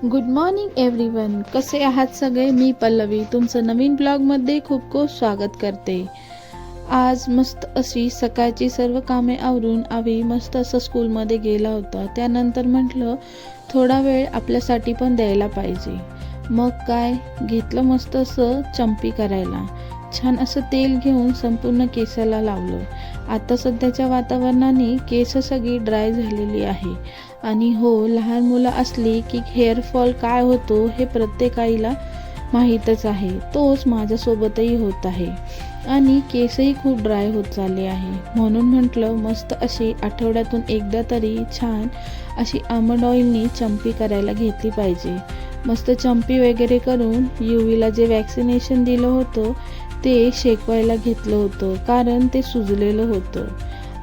Good morning everyone. कसे आहात सगळे? मी पल्लवी तुमचं नवीन ब्लॉगमध्ये खूप खूप स्वागत करते. आज मस्त अशी सकाळची सर्व कामे आवरून आवी मस्त असं स्कूलमध्ये गेला होता. त्यानंतर म्हटलं थोडा वेळ आपल्यासाठी पण द्यायला पाहिजे. मग काय घेतलं मस्त असं चंपी करायला. छान असं तेल घेऊन संपूर्ण केसाला लावलं. आता सध्याच्या वातावरणाने केस सगळी ड्राय झालेली आहे. आणि हो, लहान मुलं असली की हेअरफॉल काय होतो हे प्रत्येक आईला माहीतच आहे. तोच माझ्यासोबतही होत आहे आणि केसही खूप ड्राय होत चालले आहे. म्हणून म्हटलं मस्त अशी आठवड्यातून एकदा तरी छान अशी आल्मंड ऑइलनी चंपी करायला घेतली पाहिजे. मस्त चंपी वगैरे करून युवीला जे वॅक्सिनेशन दिलं होतं ते शेकवायला घेतलं होतं, कारण ते सुजलेलं होतं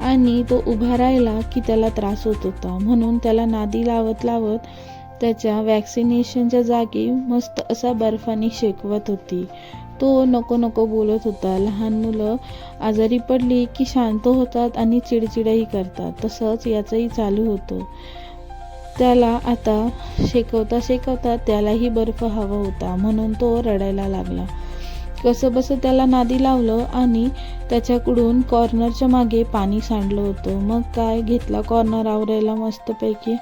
आणि तो उभा राहिला की त्याला त्रास होत होता. म्हणून त्याला नादी लावत लावत त्याच्या वॅक्सिनेशनच्या जागी मस्त असा बर्फाने शेकवत होती. तो नको नको बोलत होता. लहान मुलं आजारी पडली की शांत होतात आणि चिडचिडही करतात. तसंच याचंही चालू होतं. त्याला आता शेकवता शेकवता त्यालाही बर्फ हवा होता, म्हणून तो रडायला लागला. कसं बसं त्याला नादी लावलं आणि त्याच्याकडून कॉर्नरच्या मागे पाणी सांडलं होतं. मग काय घेतला कॉर्नर आवरायला मस्तपैकी.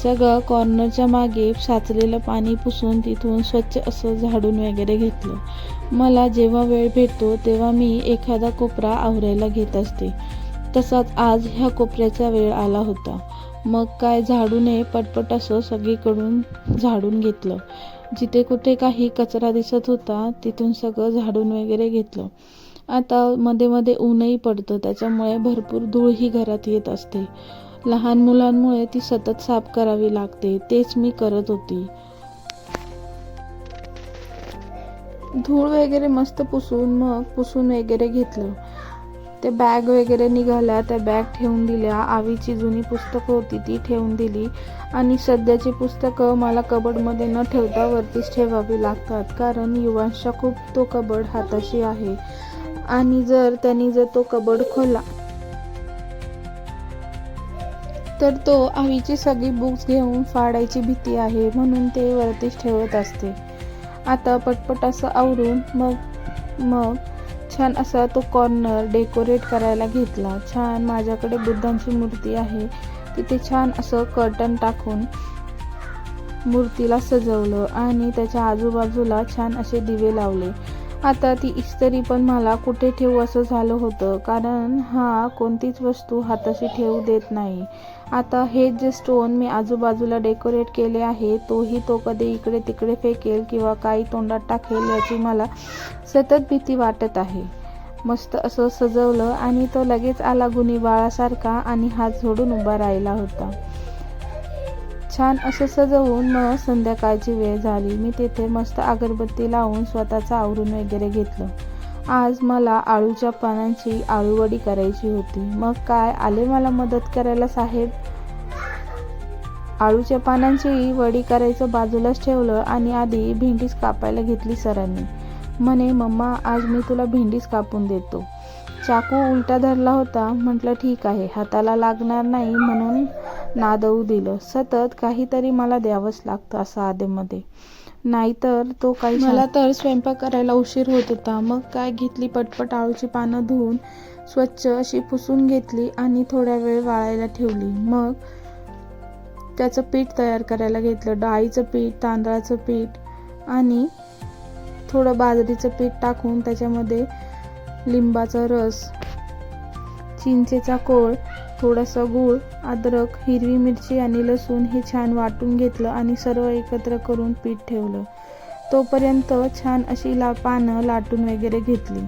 सगळं कॉर्नरच्या मागे साचलेलं पाणी पुसून तिथून स्वच्छ असं झाडून वगैरे घेतलं. मला जेव्हा वेळ भेटतो तेव्हा मी एखादा कोपरा आवरायला घेत असते. तसाच आज ह्या कोपऱ्याचा वेळ आला होता. मग काय झाडूने पटपट असं सगळीकडून झाडून घेतलं. जिथे कुठे काही कचरा दिसत होता तिथून सगळं झाडून वगैरे घेतलं. आता मध्ये मध्ये ऊनही पडतं, त्याच्यामुळे भरपूर धूळही घरात येत असते. लहान मुलांमुळे ती सतत साफ करावी लागते. तेच मी करत होती. धूळ वगैरे मस्त पुसून वगैरे घेतलं. ते बॅग वगैरे निघाल्या, त्या बॅग ठेवून दिल्या. आवीची जुनी पुस्तकं होती ती ठेवून दिली आणि सध्याची पुस्तकं मला कबडमध्ये न ठेवता वरतीच ठेवावी लागतात, कारण युवांशा खूप तो कबड हाताशी आहे आणि त्यांनी जर तो कबड खोलला तर तो आवीची सगळी बुक्स घेऊन फाडायची भीती आहे, म्हणून ते वरतीच ठेवत असते. आता पटपट असं आवरून मग छान असा तो कॉर्नर डेकोरेट करायला घेतला. छान माझ्याकडे बुद्धांची मूर्ती आहे, तिथे छान असं कर्टन टाकून मूर्तीला सजवलं आणि त्याच्या आजूबाजूला छान असे दिवे लावले. आता ती इस्त्री पण मला कुठे ठेवू असं झालं होतं, कारण हा कोणतीच वस्तू हाताशी ठेवू देत नाही. आता हे जे स्टोन मी आजूबाजूला डेकोरेट केले आहे तो कधी इकडे तिकडे फेकेल किंवा काही तोंडात टाकेल याची मला सतत भीती वाटत आहे. मस्त असं सजवलं आणि तो लगेच आला गुणी बाळासारखा आणि हात जोडून उभा राहिला होता. छान असं सजवून मग संध्याकाळची वेळ झाली. मी तिथे मस्त अगरबत्ती लावून स्वतःचं आवरून वगैरे घेतलं. आज मला आळूच्या पानांची आळूवडी करायची होती. मग काय आले मला मदत करायला साहेब. आळूच्या पानांची वडी करायचं बाजूलाच ठेवलं आणि आधी भेंडीच कापायला घेतली सरांनी. म्हणे मम्मा आज मी तुला भेंडीच कापून देतो. चाकू उलटा धरला होता. म्हटलं ठीक आहे, हाताला लागणार नाही म्हणून नादवू दिलं. सतत काहीतरी मला द्यावंच लागतं असं आधेमध्ये, नाहीतर तो काही. मला तर स्वयंपाक करायला उशीर होत होता. मग काय घेतली पटपट आळूची पानं धुवून स्वच्छ अशी पुसून घेतली आणि थोड्या वेळ वाळायला ठेवली. मग त्याचं पीठ तयार करायला घेतलं. डाळीचं पीठ, तांदळाचं पीठ आणि थोडं बाजरीचं पीठ टाकून त्याच्यामध्ये लिंबाचा रस, चिंचेचा कोळ, थोडासा गूळ, अद्रक, हिरवी मिरची आणि लसूण हे छान वाटून घेतलं आणि सर्व एकत्र करून पीठ ठेवलं. तोपर्यंत छान अशी पानं लाटून वगैरे घेतली.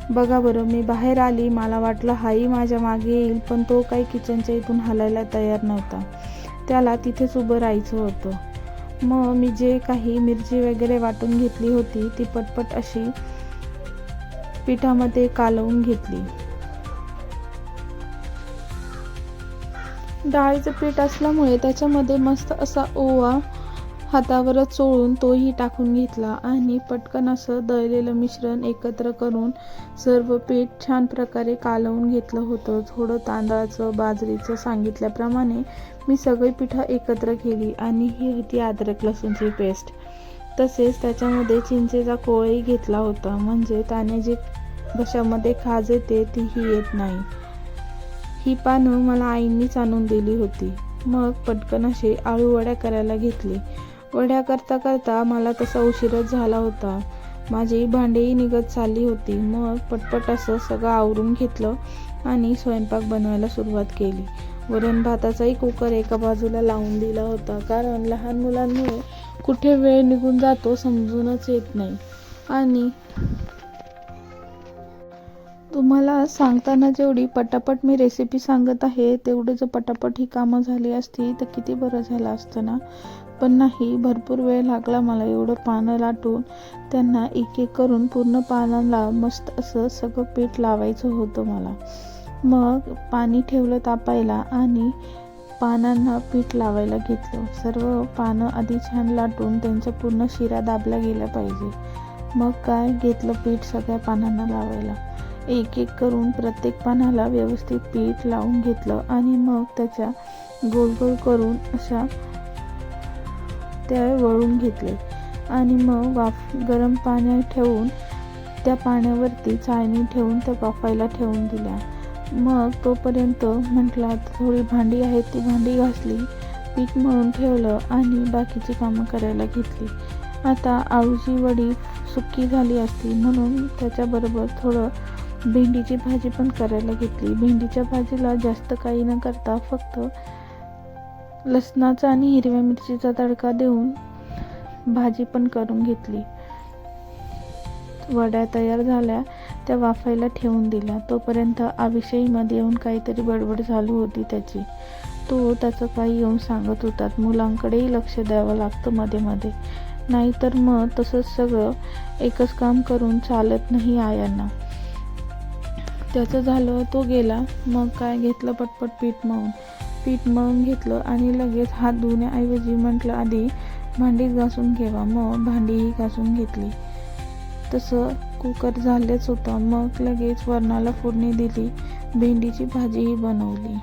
बघा बरं, मी बाहेर आली. मला वाटलं हाही माझ्या मागे येईल, पण तो काही किचनच्या इथून हलायला तयार नव्हता. त्याला तिथेच उभं राहायचं होतं. मग मी जे काही मिरची वगैरे वाटून घेतली होती ती पटपट अशी पिठामध्ये कालवून घेतली. डाळीचं पीठ असल्यामुळे त्याच्यामध्ये मस्त असा ओवा हातावरच चोळून तोही टाकून घेतला आणि पटकन असं दळलेलं मिश्रण एकत्र करून सर्व पीठ छान प्रकारे कालवून घेतलं होतं. थोडं तांदळाचं, बाजरीचं सांगितल्याप्रमाणे मी सगळी पिठं एकत्र केली आणि ही होती अद्रक लसूणची पेस्ट. तसेच त्याच्यामध्ये चिंचेचा कोळही घेतला होता, म्हणजे त्याने जी घशामध्ये खाज येते तीही येत नाही. ही पानं मला आईंनीच आणून दिली होती. मग पटकन अशी आळू वड्या करायला घेतली. वड्या करता करता मला तसा उशीरच झाला होता. माझी भांडीही निघत चालली होती. मग पटपट असं सगळं आवरून घेतलं आणि स्वयंपाक बनवायला सुरुवात केली. वरण भाताचाही कुकर एका बाजूला लावून दिला होता, कारण लहान मुलांमुळे कुठे वेळ निघून जातो समजूनच येत नाही. आणि तुम्हाला सांगताना जेवढी पटापट मी रेसिपी सांगत आहे, तेवढं जर पटापट ही कामं झाली असती तर किती बरं झालं असतं ना. पण नाही, भरपूर वेळ लागला मला एवढं पानं लाटून त्यांना एक एक करून पूर्ण पानांना मस्त असं सगळं पीठ लावायचं होतं मला. मग पाणी ठेवलं तापायला आणि पानांना पीठ लावायला घेतलं. सर्व पानं आधी छान लाटून त्यांच्या पूर्ण शिरा दाबल्या गेल्या पाहिजे. मग काय घेतलं पीठ सगळ्या पानांना लावायला. एक एक करून प्रत्येक पानाला व्यवस्थित पीठ लावून घेतलं आणि मग त्याच्या गोल गोल करून अशा त्या वळून घेतले आणि मग गरम पाणी ठेवून त्या पाण्यावरती चाळणी ठेवून त्या वाफायला ठेवून दिल्या. मग तोपर्यंत म्हटलं थोडी भांडी आहेत ती भांडी घासली, पीठ मळून ठेवलं आणि बाकीची कामं करायला घेतली. आता आळूची वडी सुकी झाली असती म्हणून त्याच्याबरोबर थोडं भेंडीची भाजी पण करायला घेतली. भेंडीच्या भाजीला जास्त काही न करता फक्त लसणाचा आणि हिरव्या मिरचीचा तडका देऊन भाजी पण करून घेतली. वड्या तयार झाल्या, त्या वाफायला ठेवून दिल्या. तोपर्यंत अविषयीमध्ये येऊन काहीतरी बडबड चालू होती त्याची. तो त्याचं काही येऊन सांगत होतात. मुलांकडेही लक्ष द्यावं लागतं मध्ये मध्ये, नाहीतर मग तसंच सगळं एकच काम करून चालत नाही आयांना. त्याचं झालं, तो गेला. मग काय घेतलं पटपट पीठ मळून घेतलं आणि लगेच हात धुण्याऐवजी म्हटलं आधी भांडीच घासून घ्यावा. मग भांडीही घासून घेतली. तसं कुकर झालेच होता. मग लगेच वरणाला फोडणी दिली, भेंडीची भाजीही बनवली.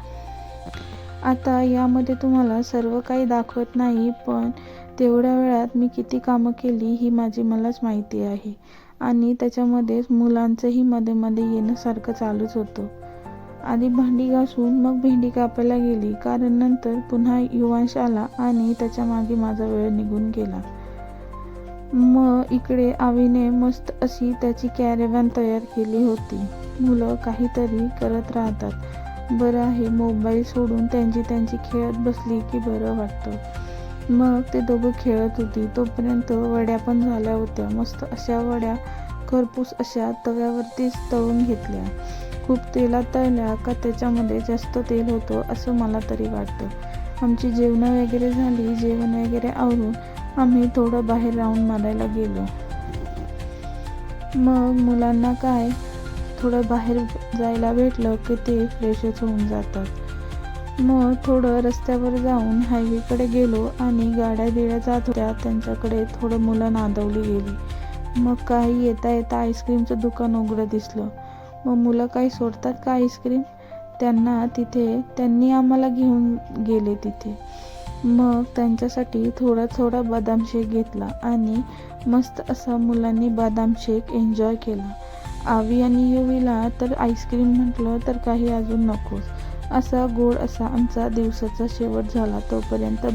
आता यामध्ये तुम्हाला सर्व काही दाखवत नाही, पण तेवढ्या वेळात मी किती कामं केली ही मलाच माहिती आहे. आणि त्याच्यामध्येच मुलांचंही मध्ये मध्ये येणं सारखं चालूच होतं. आधी भांडी घासून मग भेंडी कापायला गेली, कारण नंतर पुन्हा युवांश आला आणि त्याच्या मागे माझा वेळ निघून गेला. मग इकडे आवीने मस्त अशी त्याची कॅरेव्हॅन तयार केली होती. मुलं काहीतरी करत राहतात. बरं आहे, मोबाईल सोडून त्यांची खेळत बसली की बरं वाटतं. मग ते दोघं खेळत होती. तोपर्यंत वड्या पण झाल्या होत्या. मस्त अशा वड्या खरपूस अशा तव्यावरतीच तळून घेतल्या. खूप तेलात तळल्या का त्याच्यामध्ये जास्त तेल होतं असं मला तरी वाटतं. आमची जेवणं वगैरे झाली. जेवण वगैरे आवरून आम्ही थोडं बाहेर राऊंड मारायला गेलो. मग मुलांना काय थोडं बाहेर जायला भेटलं की ते फ्रेशच होऊन जातात. मग थोडं रस्त्यावर जाऊन हायवेकडे गेलो आणि गाड्या बिड्या जात होत्या, त्यांच्याकडे थोडं मुलं नादवली गेली. मग काही येता येता आईस्क्रीमचं दुकान उघडं दिसलं. मग मुलं काही सोडतात का आईस्क्रीम, त्यांनी आम्हाला घेऊन गेले तिथे. मग त्यांच्यासाठी थोडा बदाम शेक घेतला आणि मस्त असा मुलांनी बदाम शेक एन्जॉय केला. आवी आणि युवीला तर आईस्क्रीम म्हटलं तर काही अजून नकोच. असा गोड असा आमचा दिवसाचा शेवट झाला. तोपर्यंत